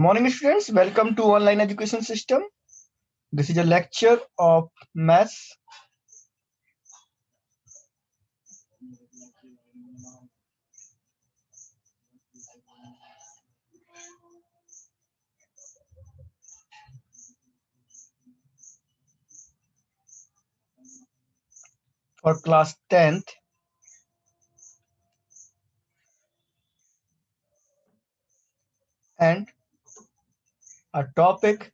Good morning, students. Welcome to online education system. This is a lecture of maths. For class 10th. And our topic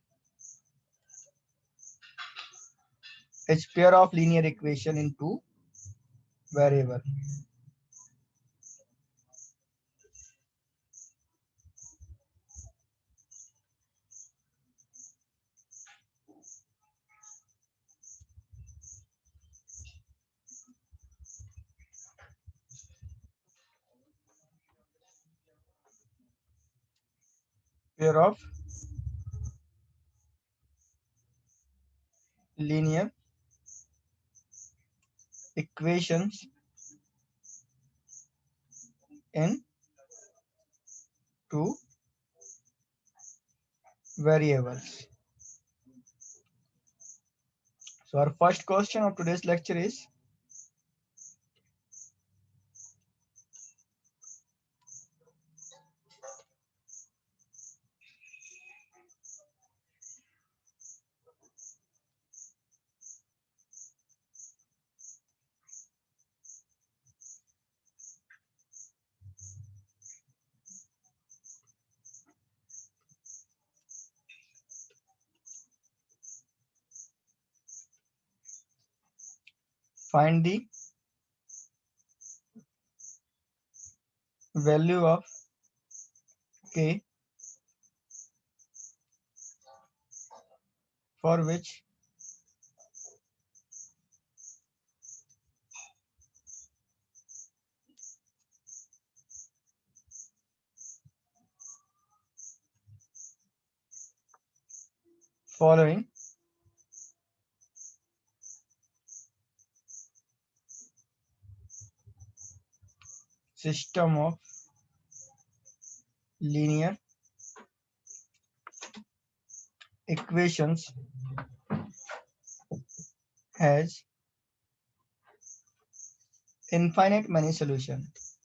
is pair of linear equation in two variable. Pair of linear equations in two variables. So our first question of today's lecture is, find the value of k for which following system of linear equations has infinite many solutions.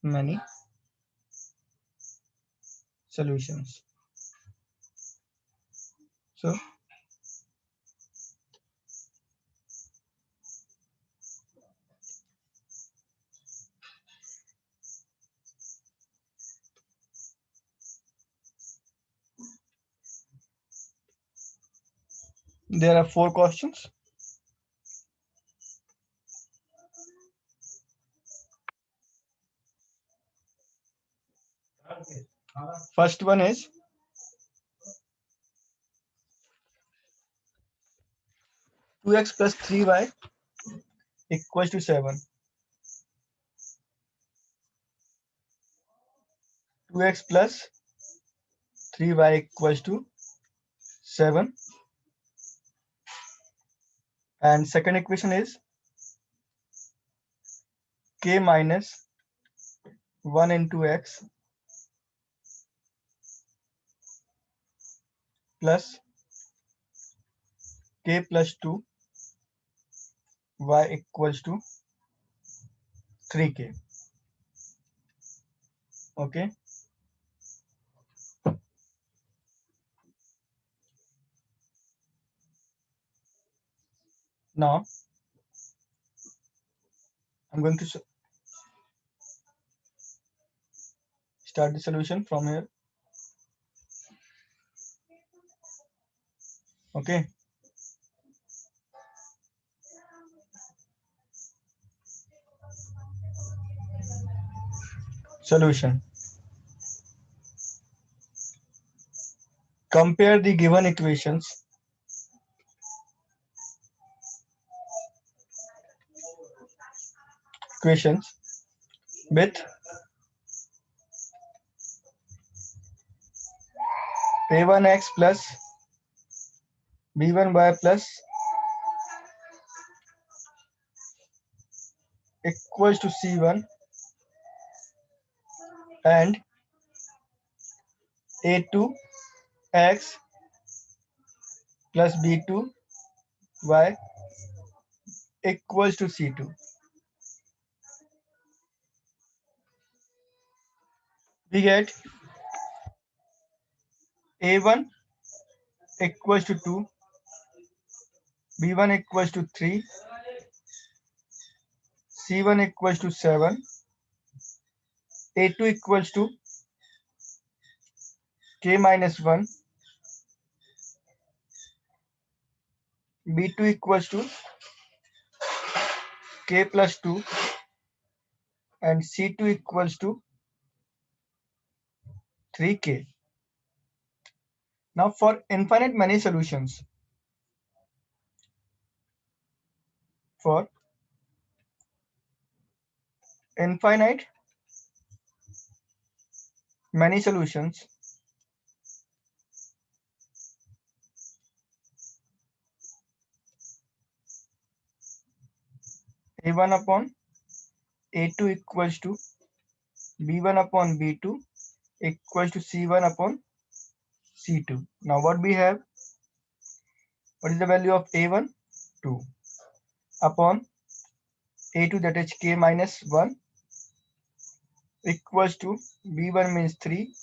Many solutions. So there are four questions. First one is, two x plus 3y equals to 7. 2x plus 3y equals to 7. And second equation is k minus 1 into x plus k plus 2 y equals to 3k. Okay. Now I'm going to start the solution from here. Okay. Solution. Compare the given equations with a1x plus b1y plus equals to c1 and a2x plus b2y equals to c2. We get a1 equals to 2, b1 equals to 3, c1 equals to 7, a2 equals to k minus 1, b2 equals to k plus 2, and c2 equals to 3k. Now for infinite many solutions, for infinite many solutions, a1 upon a2 equals to b1 upon b2 equals to c1 upon c2. Now what we have? What is the value of a1? 2 upon a2, that is k minus 1, equals to b1 means 3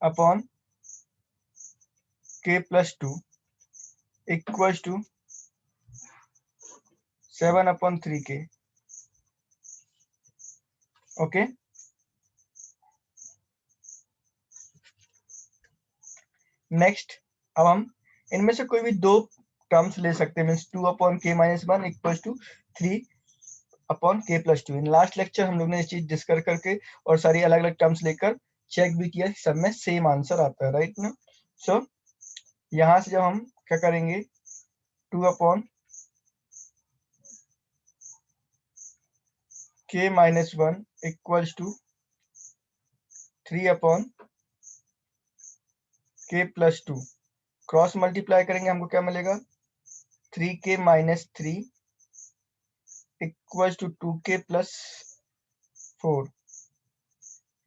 upon k plus 2 equals to 7 upon 3k. Okay. Next अब हम इनमें से कोई भी दो terms ले सकते हैं, मीन्स 2 अपॉन के माइनस 1 इक्वल्स टू 3 अपॉन के प्लस 2. इन लास्ट लेक्चर हम लोग ने इस चीज डिस्कस करके और सारी अलग अलग टर्म्स लेकर चेक भी किया, सब में सेम आंसर आता है, राइट ना. सो यहां से जब हम क्या करेंगे, 2 अपॉन के माइनस 1 इक्वल्स टू 3 अपॉन के प्लस 2, क्रॉस मल्टीप्लाई करेंगे, हमको क्या मिलेगा, 3k minus 3 equals to 2k plus 4.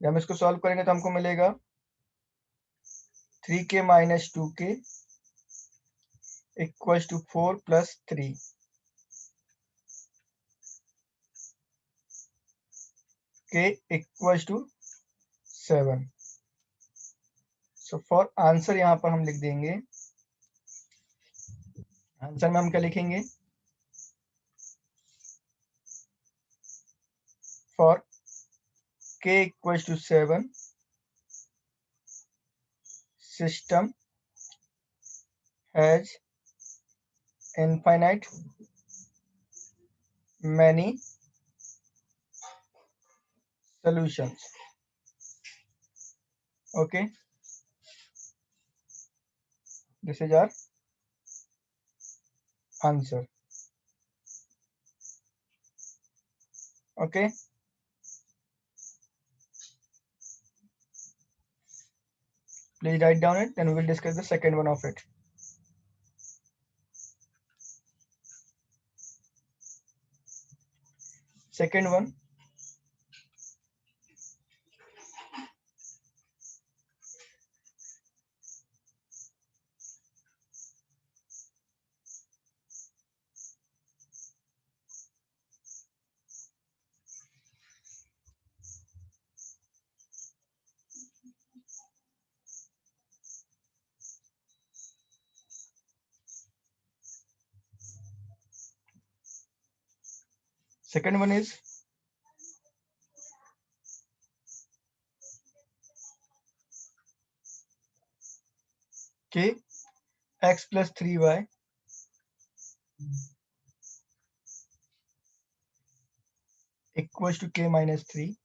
जब हम इसको सॉल्व करेंगे तो हमको मिलेगा 3k minus 2k equals to 4 plus 3. k equals to 7. So for answer यहां पर हम लिख देंगे, आंसर में हम क्या लिखेंगे, for k equals to 7 system has infinite many solutions. Okay, this is our answer. Okay, please write down it, then we will discuss the second one of it. Second one, second one is k x plus 3y equals to k minus 3,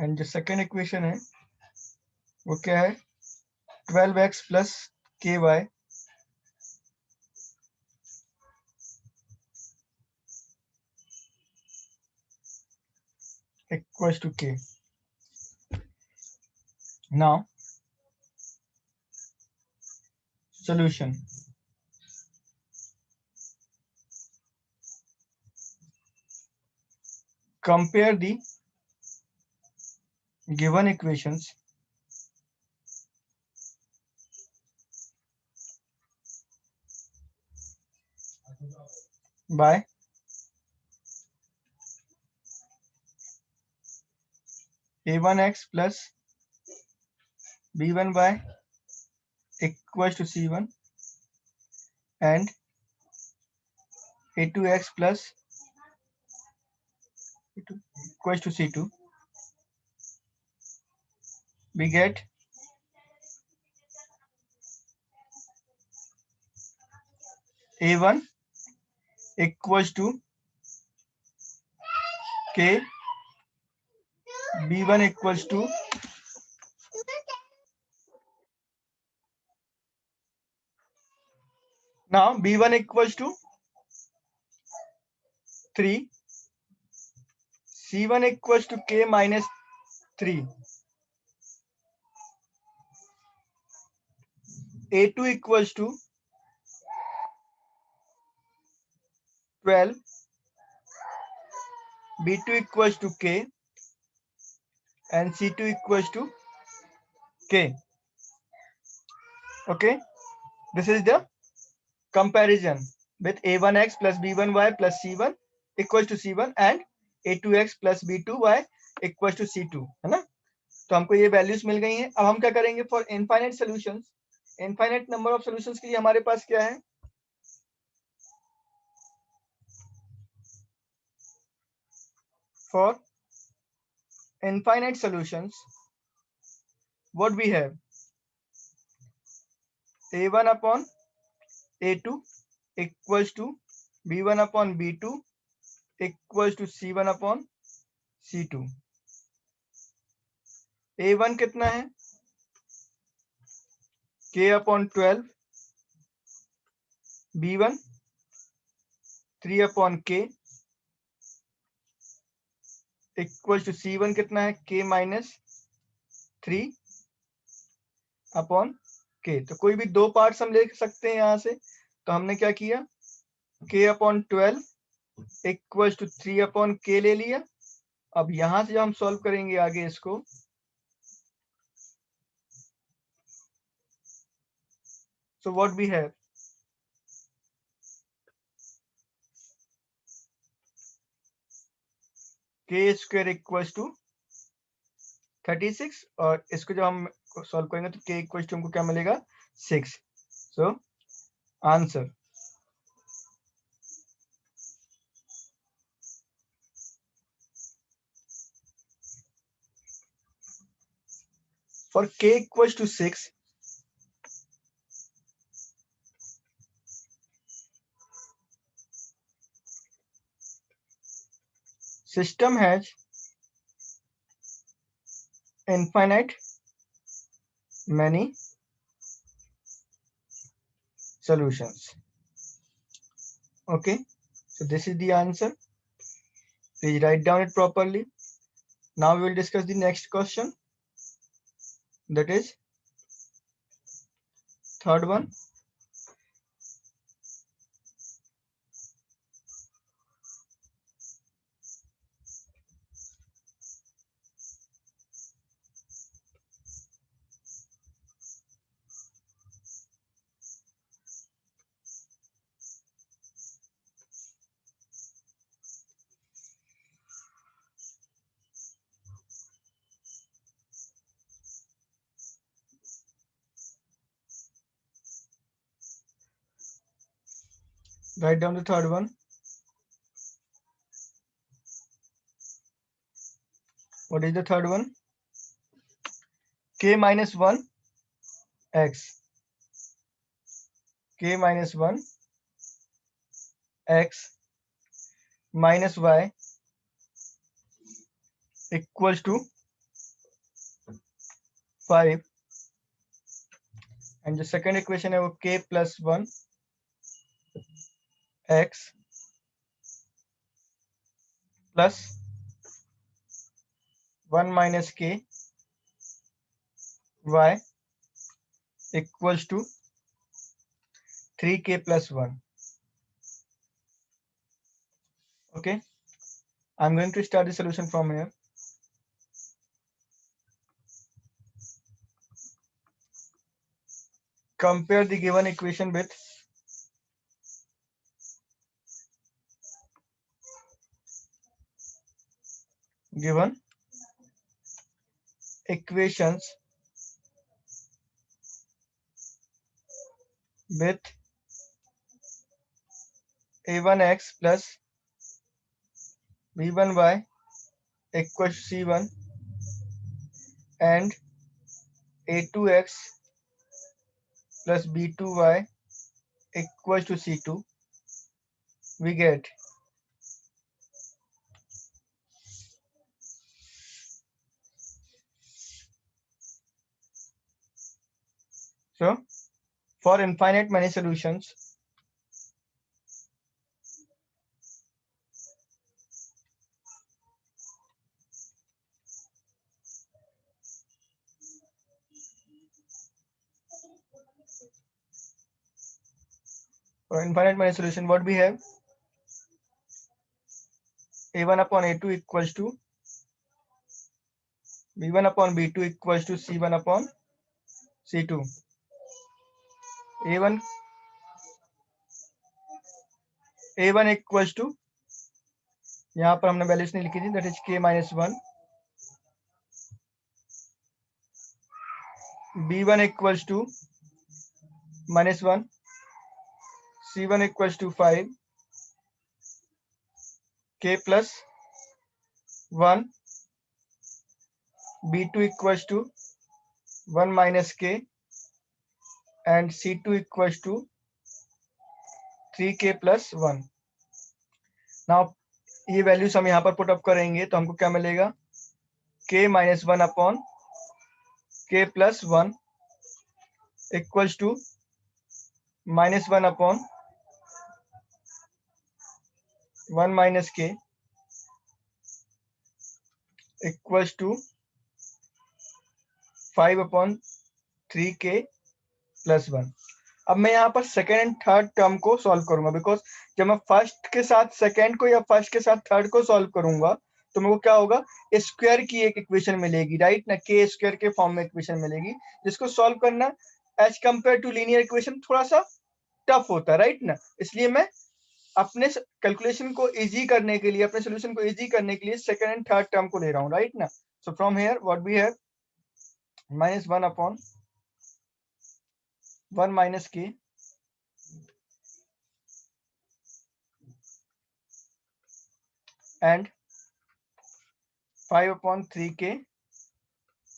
and जो second equation है वो क्या है, 12x plus ky equals to k. Now solution, compare the given equations by a1x plus b1y equals to c1 and a2x plus equals to c2, we get a1 equals to k, b1 equals to now b1 equals to 3, c1 equals to k minus 3, a2 equals to 12, b2 equals to k and c2 equals to k. Okay, this is the comparison with a1x plus b1y plus c1 equals to c1 and a2x plus b2y equals to c2, है ना? तो हमको ये values मिल गई हैं. अब हम क्या करेंगे for infinite solutions, infinite number of solutions के लिए हमारे पास क्या है? For infinite solutions, what we have? a1 upon a2 equals to b1 upon b2 equals to c1 upon c2. a1 कितना है? k upon 12, b1 3 upon k equals to c1 कितना है? k minus 3 upon k. तो कोई भी दो parts हम ले सकते हैं यहां से. तो हमने क्या किया? k upon 12 equals to 3 upon k ले लिया. अब यहां से जब हम सॉल्व करेंगे आगे इसको, so what we have? k square equals to 36 और इसको जब हम सॉल्व करेंगे तो k इक्वल टू हमको क्या मिलेगा? 6. So answer for k equal to 6, system has infinite many solutions. Okay, so this is the answer. Please write down it properly. Now we will discuss the next question, that is third one. Write down the third one. What is the third one? K minus 1 x, k minus 1 x minus y equals to 5, and the second equation है वो k plus 1 x plus 1 minus k y equals to 3k plus 1. Okay, I'm going to start the solution from here. compare the given equation with given equations with a1x plus b1y equals c1 and a2x plus b2y equals to c2, we get so for infinite many solutions what we have a1 upon a2 equals to b1 upon b2 equals to c1 upon c2. a1 equals to यहाँ पर हमने values नहीं लिखी थी, that is k minus 1, b1 equals to -1, c1 equals to 5, k plus 1, b2 equals to 1 minus k and c2 equals to 3k plus 1. Now ये values हम यहाँ पर पुट अप करेंगे तो हमको क्या मिलेगा, k minus 1 upon k plus 1 equals to -1 upon 1 minus k equals to 5 upon 3k plus 1. अब मैं यहाँ पर सेकेंड एंड थर्ड टर्म को सॉल्व करूंगा, बिकॉज जब मैं फर्स्ट के साथ सेकेंड को या फर्स्ट के साथ थर्ड को सॉल्व करूंगा तो मेरे को क्या होगा, स्क्वायर की एक इक्वेशन मिलेगी, राइट ना, के स्क्वायर के फॉर्म में इक्वेशन मिलेगी, जिसको सॉल्व करना as compare to linear equation थोड़ा सा टफ होता है, राइट ना. इसलिए मैं अपने कैलकुलेशन को इजी करने के लिए, अपने सोल्यूशन को इजी करने के लिए सेकेंड एंड थर्ड टर्म को ले रहा हूँ, राइट ना. So from here what we have -1 upon 1 minus k and 5 upon 3k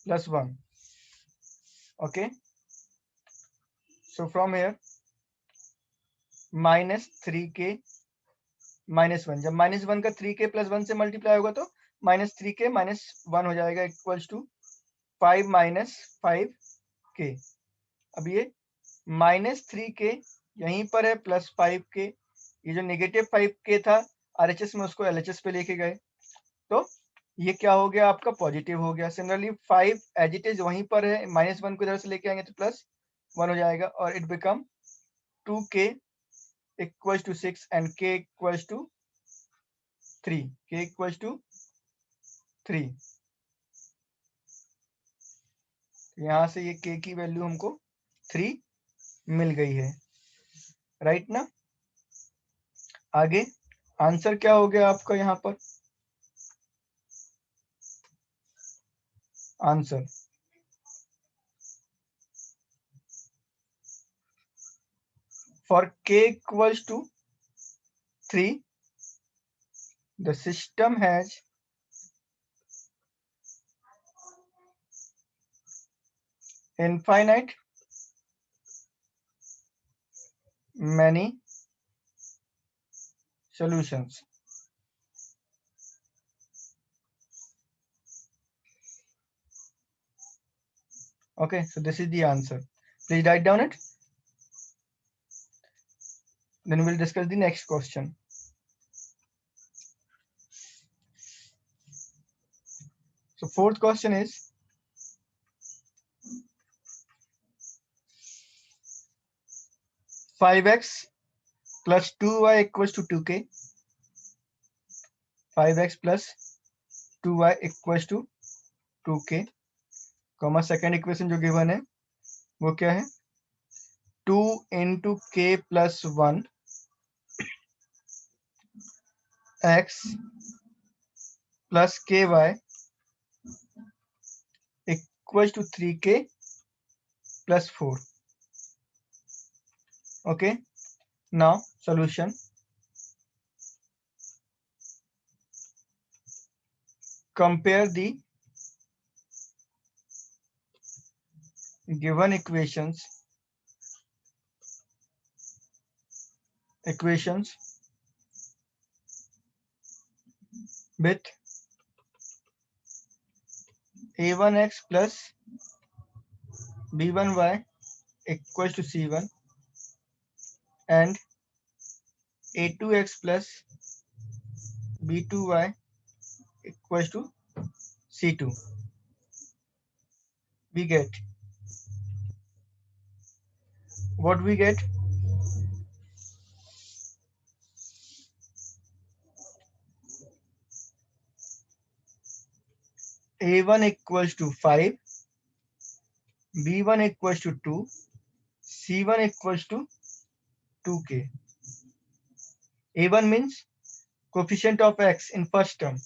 plus 1. Okay, so from here minus 3k minus 1, जब -1 का 3k plus 1 से मल्टीप्लाई होगा तो -3k minus 1 हो जाएगा इक्वल्स टू 5 minus 5k. अब ये -3k यहीं पर है प्लस 5k, ये जो नेगेटिव 5k था RHS में उसको LHS पे लेके गए तो ये क्या हो गया, आपका पॉजिटिव हो गया. सिमिलरली 5 एज इट इज वहीं पर है, -1 को इधर से लेके आएंगे तो +1 हो जाएगा और it become 2k equals to 6 and k equals to 3. k equals to 3. यहाँ से ये k की वैल्यू हमको 3 मिल गई है, राइट ना. आगे आंसर क्या हो गया आपका यहाँ पर, answer for k equals to 3 the system has infinite many solutions. Okay, so this is the answer. Please write down it. Then we'll discuss the next question. So fourth question is, (5x plus 2y equals to 2k). 5x plus 2y equals to 2k. Comma second equation जो given है वो क्या है, 2 into k plus 1 x plus ky equals to 3k plus 4. Okay, now solution. Compare the given equations with a1x plus b1y equals to c1 and a2x plus b2y equals to c2. We get what we get. A1 equals to 5, b1 equals to 2, c1 equals to 2k. A1 means coefficient of x in first term,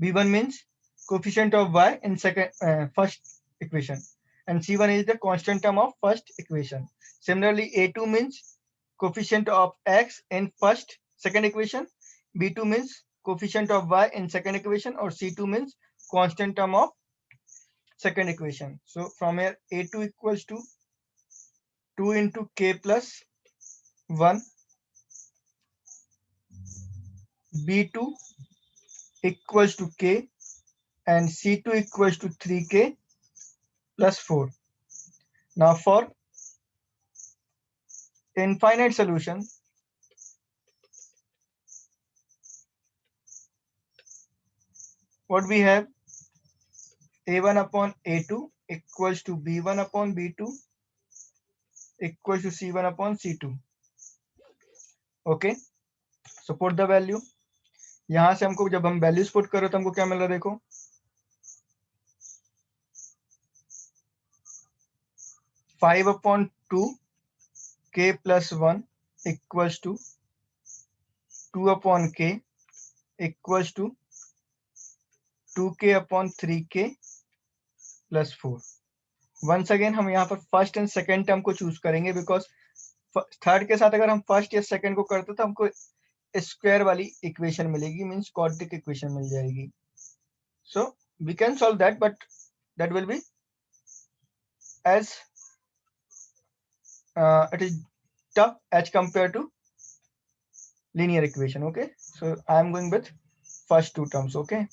b1 means coefficient of y in first equation, and c1 is the constant term of first equation. Similarly, a2 means coefficient of x in second equation, b2 means coefficient of y in second equation, or c2 means constant term of second equation. So from here, a2 equals to 2 into k plus 1, b2 equals to k, and c2 equals to 3k plus 4. Now for infinite solution, what we have, a1 upon a2 equals to b1 upon b2 equals to c1 upon c2. Okay, so put the value. यहां से हमको जब हम values put करो तो हमको क्या मिल रहा है, देखो 5 upon 2 k plus 1 equals to 2 upon k equals to 2k upon 3k plus 4. Once अगेन हम यहाँ पर फर्स्ट एंड सेकेंड टर्म को चूज करेंगे, बिकॉज थर्ड के साथ अगर हम फर्स्ट या सेकेंड को करते तो हमको स्क्वायर वाली इक्वेशन मिलेगी, मींस क्वाड्रेटिक इक्वेशन मिल जाएगी. So we can solve that, but that will be as it is tough as compared to linear equation. Okay, so I am going with first two terms. Okay,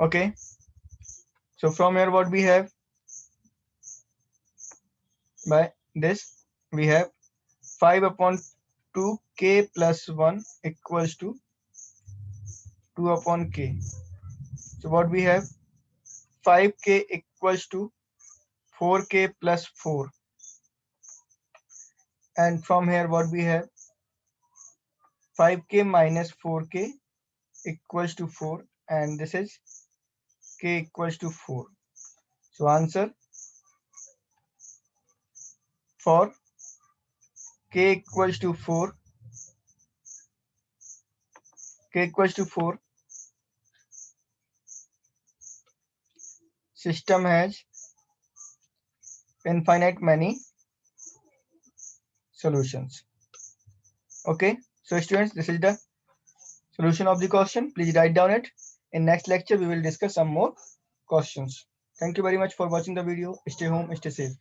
okay, so from here what we have, by this we have 5 upon 2k plus 1 equals to 2 upon k. So what we have, 5k equals to 4k plus 4, and from here what we have, 5k minus 4k equals to 4, and this is k equals to 4. So answer for k equals to 4, system has infinite many solutions. Okay, so students, this is the solution of the question. Please write down it. In next lecture we will discuss some more questions. Thank you very much for watching the video. Stay home, stay safe.